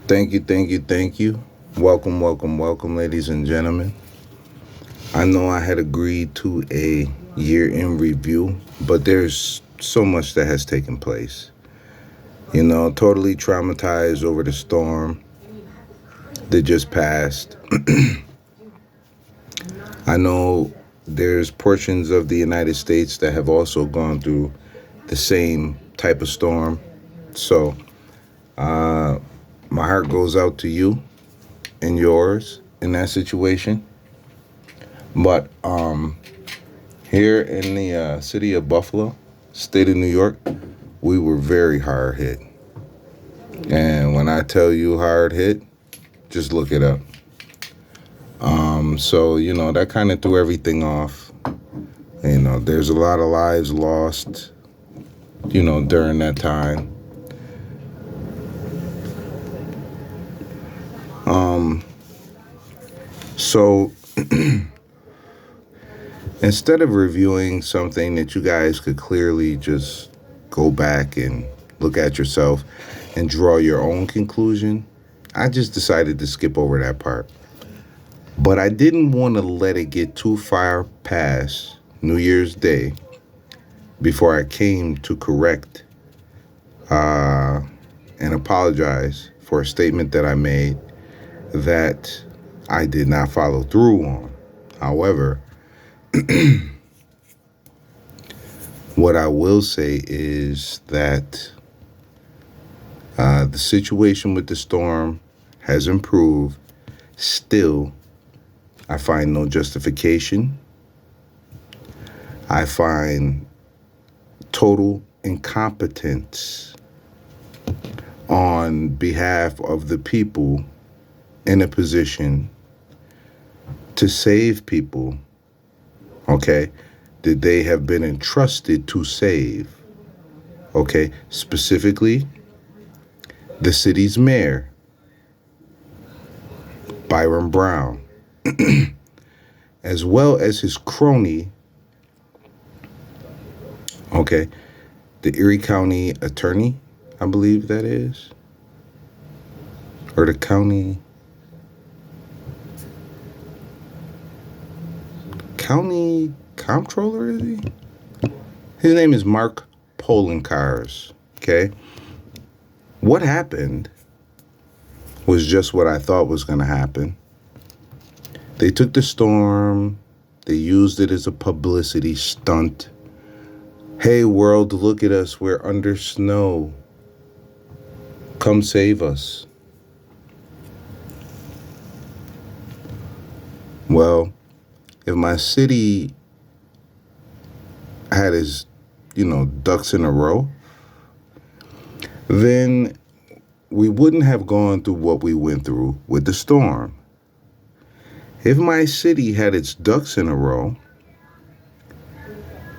Thank you, thank you, thank you. Welcome, welcome, welcome, ladies and gentlemen. I know I had agreed to a year in review, but there's so much that has taken place. Totally traumatized over the storm that just passed. I know there's portions of the United States that have also gone through the same type of storm. So, my heart goes out to you and yours in that situation. But here in the city of Buffalo, state of New York, we were very hard hit. And when I tell you hard hit, just look it up. So, that kind of threw everything off. There's a lot of lives lost, during that time. So instead of reviewing something that you guys could clearly just go back and look at yourself and draw your own conclusion, I just decided to skip over that part. But I didn't want to let it get too far past New Year's Day before I came to correct and apologize for a statement that I made that I did not follow through on. However, what I will say is that the situation with the storm has improved. Still, I find no justification. I find total incompetence on behalf of the people in a position to save people, okay, that they have been entrusted to save, okay, specifically the city's mayor, Byron Brown, as well as his crony, okay, the Erie County attorney, I believe that is, or the county comptroller, is he? His name is Mark Polancarcz, okay? What happened was just what I thought was going to happen. They took the storm, they used it as a publicity stunt. Hey, world, look at us, we're under snow. Come save us. Well, if my city had its, ducks in a row, then we wouldn't have gone through what we went through with the storm. If my city had its ducks in a row,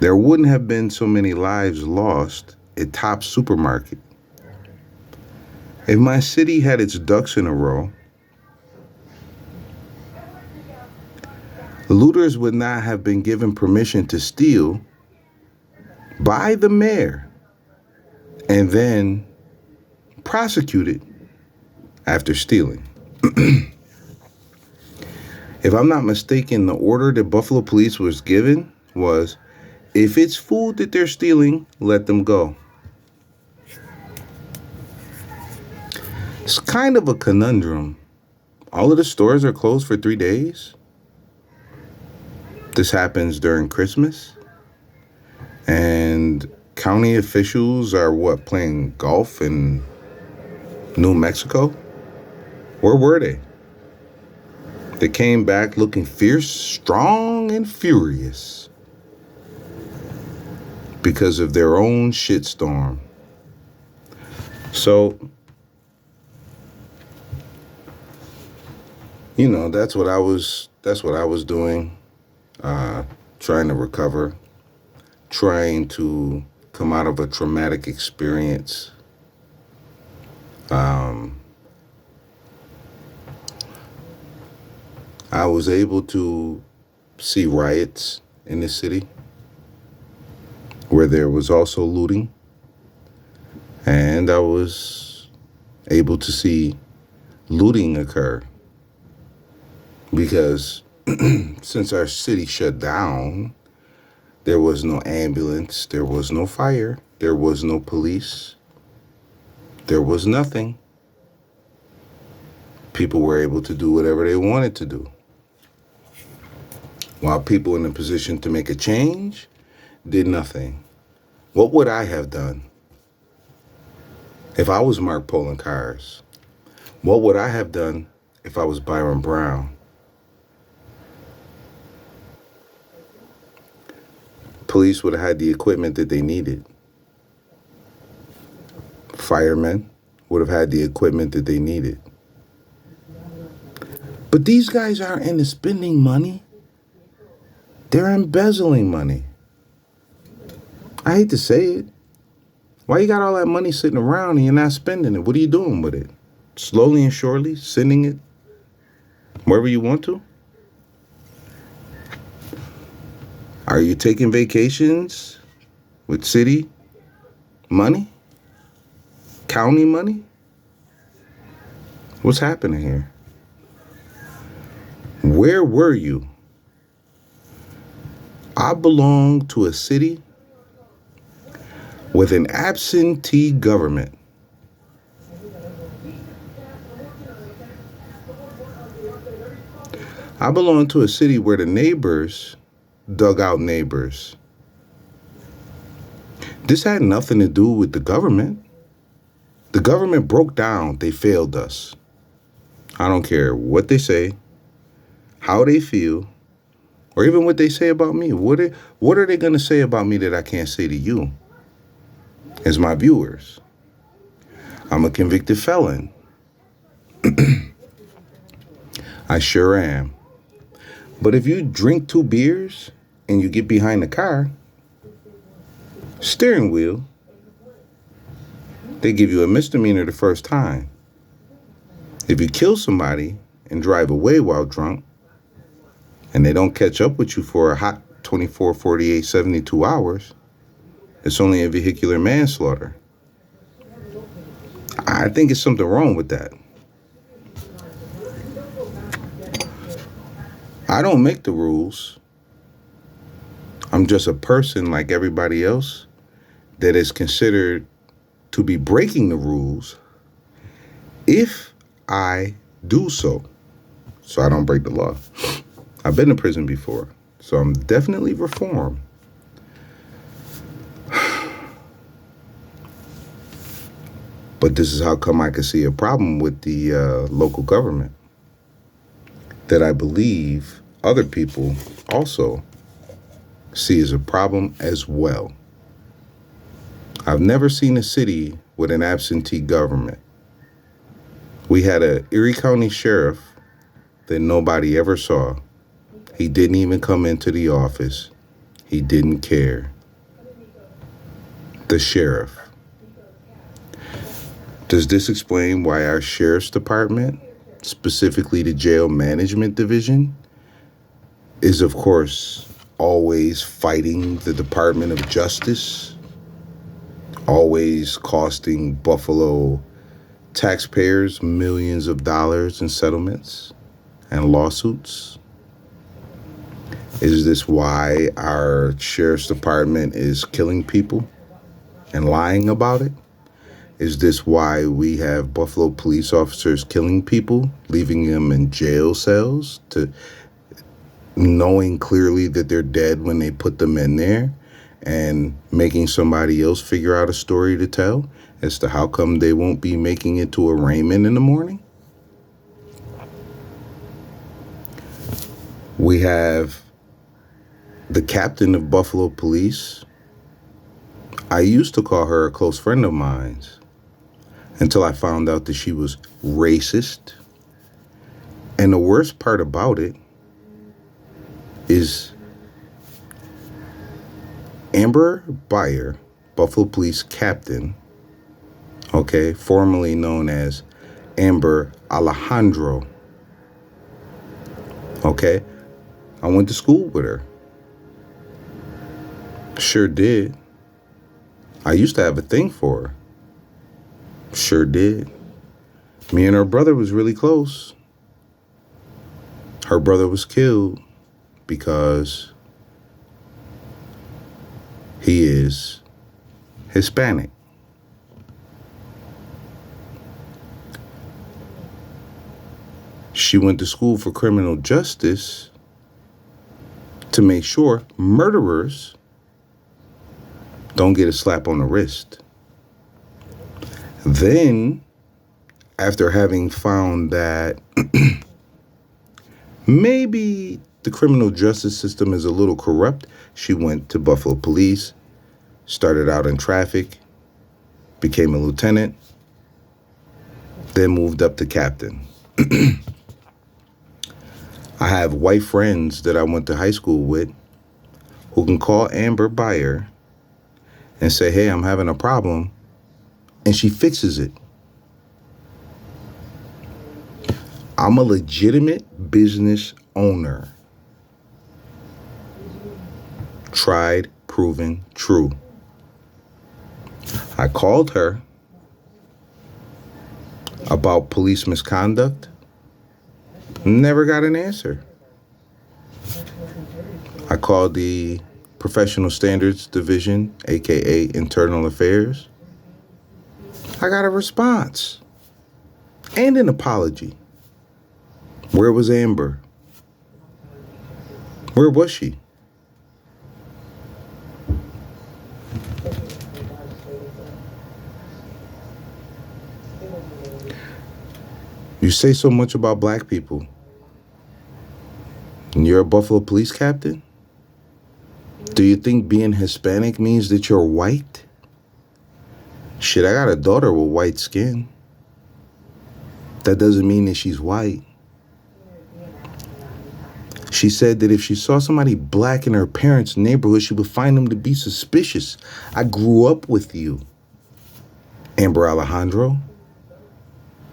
there wouldn't have been so many lives lost at Top Supermarket. If my city had its ducks in a row, looters would not have been given permission to steal by the mayor and then prosecuted after stealing. If I'm not mistaken, the order that Buffalo Police was given was, if it's food that they're stealing, let them go. It's kind of a conundrum. All of the stores are closed for 3 days. This happens during Christmas. And county officials are playing golf in New Mexico? Where were they? They came back looking fierce, strong, and furious because of their own shitstorm. So, that's what I was doing, trying to recover, trying to come out of a traumatic experience. I was able to see riots in the city where there was also looting. And I was able to see looting occur. Because since our city shut down, there was no ambulance, there was no fire, there was no police, there was nothing. People were able to do whatever they wanted to do. While people in a position to make a change did nothing. What would I have done if I was Mark Polancarcz? What would I have done if I was Byron Brown? Police would have had the equipment that they needed. Firemen would have had the equipment that they needed. But these guys aren't into spending money. They're embezzling money. I hate to say it. Why you got all that money sitting around and you're not spending it? What are you doing with it? Slowly and surely sending it wherever you want to? Are you taking vacations with city money? County money? What's happening here? Where were you? I belong to a city with an absentee government. I belong to a city where the neighbors dug out neighbors. This had nothing to do with the government. The government broke down. They failed us. I don't care what they say, how they feel, or even what they say about me. What are they going to say about me that I can't say to you as my viewers? I'm a convicted felon. I sure am. But if you drink 2 beers and you get behind the car, steering wheel, they give you a misdemeanor the first time. If you kill somebody and drive away while drunk, and they don't catch up with you for a hot 24, 48, 72 hours, it's only a vehicular manslaughter. I think it's something wrong with that. I don't make the rules. I'm just a person like everybody else that is considered to be breaking the rules if I do so. So I don't break the law. I've been to prison before, so I'm definitely reformed. But this is how come I can see a problem with the local government that I believe other people also see as a problem as well. I've never seen a city with an absentee government. We had a Erie County sheriff that nobody ever saw. He didn't even come into the office. He didn't care. The sheriff. Does this explain why our sheriff's department, specifically the jail management division, is of course always fighting the Department of Justice, always costing Buffalo taxpayers millions of dollars in settlements and lawsuits? Is this why our sheriff's department is killing people and lying about it? Is this why we have Buffalo police officers killing people, leaving them in jail cells, to knowing clearly that they're dead when they put them in there, and making somebody else figure out a story to tell as to how come they won't be making it to arraignment in the morning? We have the captain of Buffalo Police. I used to call her a close friend of mine until I found out that she was racist. And the worst part about it is Amber Beyer, Buffalo Police Captain, okay, formerly known as Amber Alejandro, okay, I went to school with her. Sure did. I used to have a thing for her. Sure did. Me and her brother was really close. Her brother was killed because he is Hispanic. She went to school for criminal justice to make sure murderers don't get a slap on the wrist. Then, after having found that maybe the criminal justice system is a little corrupt, she went to Buffalo Police, started out in traffic, became a lieutenant, then moved up to captain. I have white friends that I went to high school with who can call Amber Beyer and say, hey, I'm having a problem, and she fixes it. I'm a legitimate business owner. Tried, proven, true. I called her about police misconduct. Never got an answer. I called the Professional Standards Division, aka Internal Affairs. I got a response and an apology. Where was Amber? Where was she? You say so much about black people. And you're a Buffalo Police captain? Do you think being Hispanic means that you're white? Shit, I got a daughter with white skin. That doesn't mean that she's white. She said that if she saw somebody black in her parents' neighborhood, she would find them to be suspicious. I grew up with you, Amber Alejandro.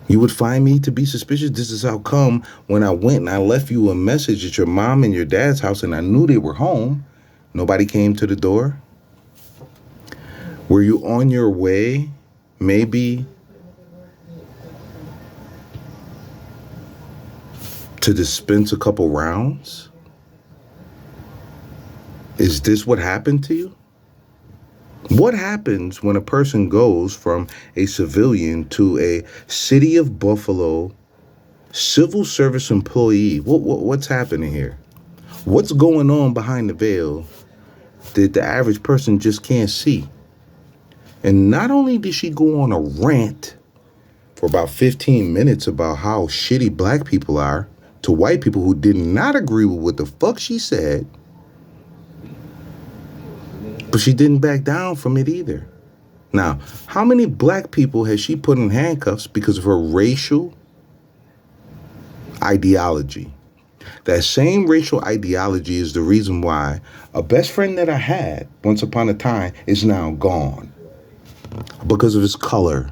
You would find me to be suspicious? This is how come when I went and I left you a message at your mom and your dad's house and I knew they were home, nobody came to the door? Were you on your way, maybe, to dispense a couple rounds? Is this what happened to you? What happens when a person goes from a civilian to a city of Buffalo civil service employee? What's happening here? What's going on behind the veil that the average person just can't see? And not only did she go on a rant for about 15 minutes about how shitty black people are to white people who did not agree with what the fuck she said, but she didn't back down from it either. Now, how many black people has she put in handcuffs because of her racial ideology? That same racial ideology is the reason why a best friend that I had once upon a time is now gone. Because of his color,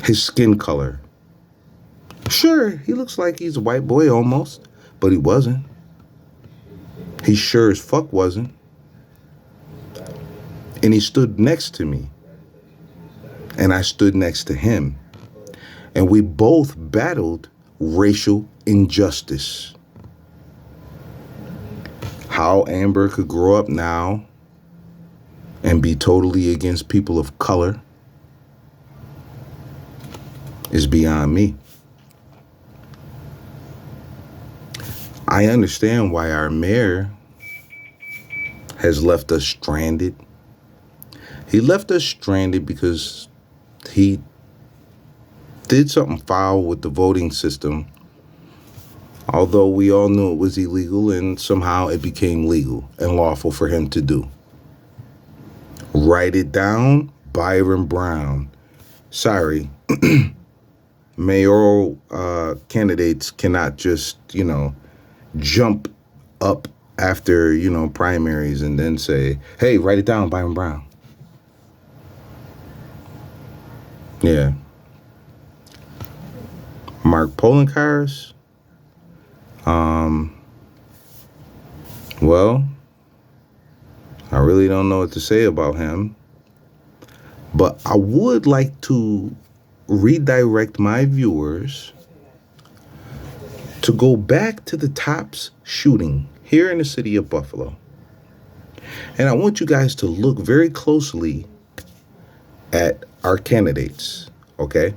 his skin color. Sure, he looks like he's a white boy almost, but he wasn't. He sure as fuck wasn't. And he stood next to me. And I stood next to him. And we both battled racial injustice. How Amber could grow up now and be totally against people of color is beyond me. I understand why our mayor has left us stranded. He left us stranded because he did something foul with the voting system, although we all knew it was illegal, and somehow it became legal and lawful for him to do. Write it down, Byron Brown. Sorry, mayoral candidates cannot just, jump up after, primaries and then say, hey, write it down, Byron Brown. Yeah. Mark Polancarcz. Well, I really don't know what to say about him. But I would like to redirect my viewers to go back to the Tops shooting here in the city of Buffalo. And I want you guys to look very closely at our candidates, okay,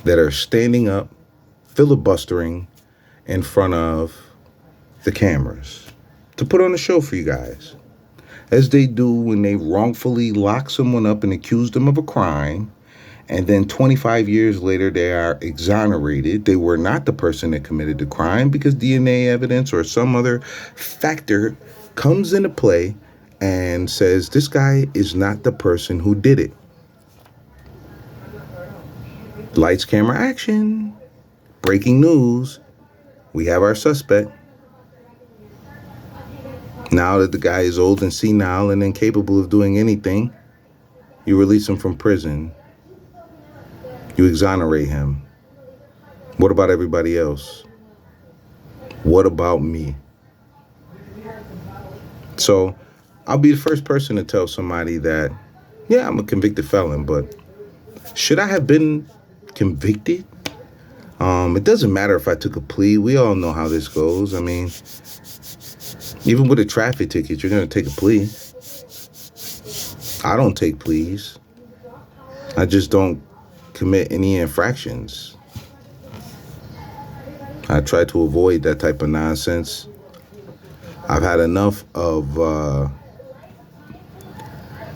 that are standing up, filibustering in front of the cameras to put on a show for you guys, as they do when they wrongfully lock someone up and accuse them of a crime, and then 25 years later they are exonerated. They were not the person that committed the crime because DNA evidence or some other factor comes into play and says this guy is not the person who did it. Lights, camera, action. Breaking news. We have our suspect. Now that the guy is old and senile and incapable of doing anything, you release him from prison. You exonerate him. What about everybody else? What about me? So I'll be the first person to tell somebody that, yeah, I'm a convicted felon, but should I have been convicted? It doesn't matter if I took a plea. We all know how this goes. I mean, even with a traffic ticket, you're going to take a plea. I don't take pleas. I just don't commit any infractions. I try to avoid that type of nonsense. I've had enough of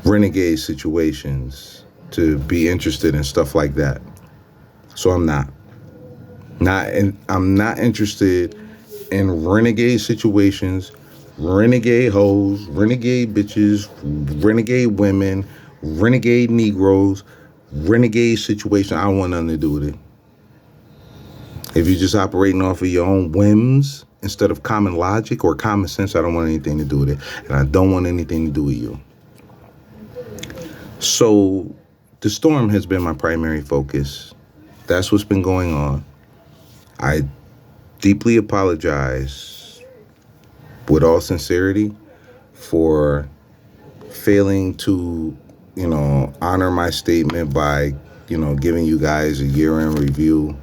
renegade situations to be interested in stuff like that. So I'm not interested in renegade situations, renegade hoes, renegade bitches, renegade women, renegade Negroes, renegade situation. I don't want nothing to do with it. If you're just operating off of your own whims instead of common logic or common sense, I don't want anything to do with it. And I don't want anything to do with you. So the storm has been my primary focus. That's what's been going on. I deeply apologize with all sincerity for failing to, honor my statement by, giving you guys a year-end review.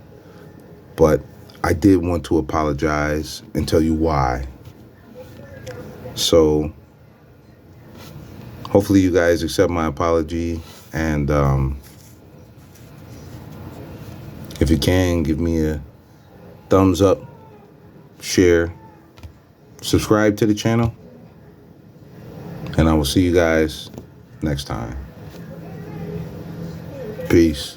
But I did want to apologize and tell you why. So hopefully you guys accept my apology. And if you can, give me a thumbs up, share, subscribe to the channel. And I will see you guys next time. Peace.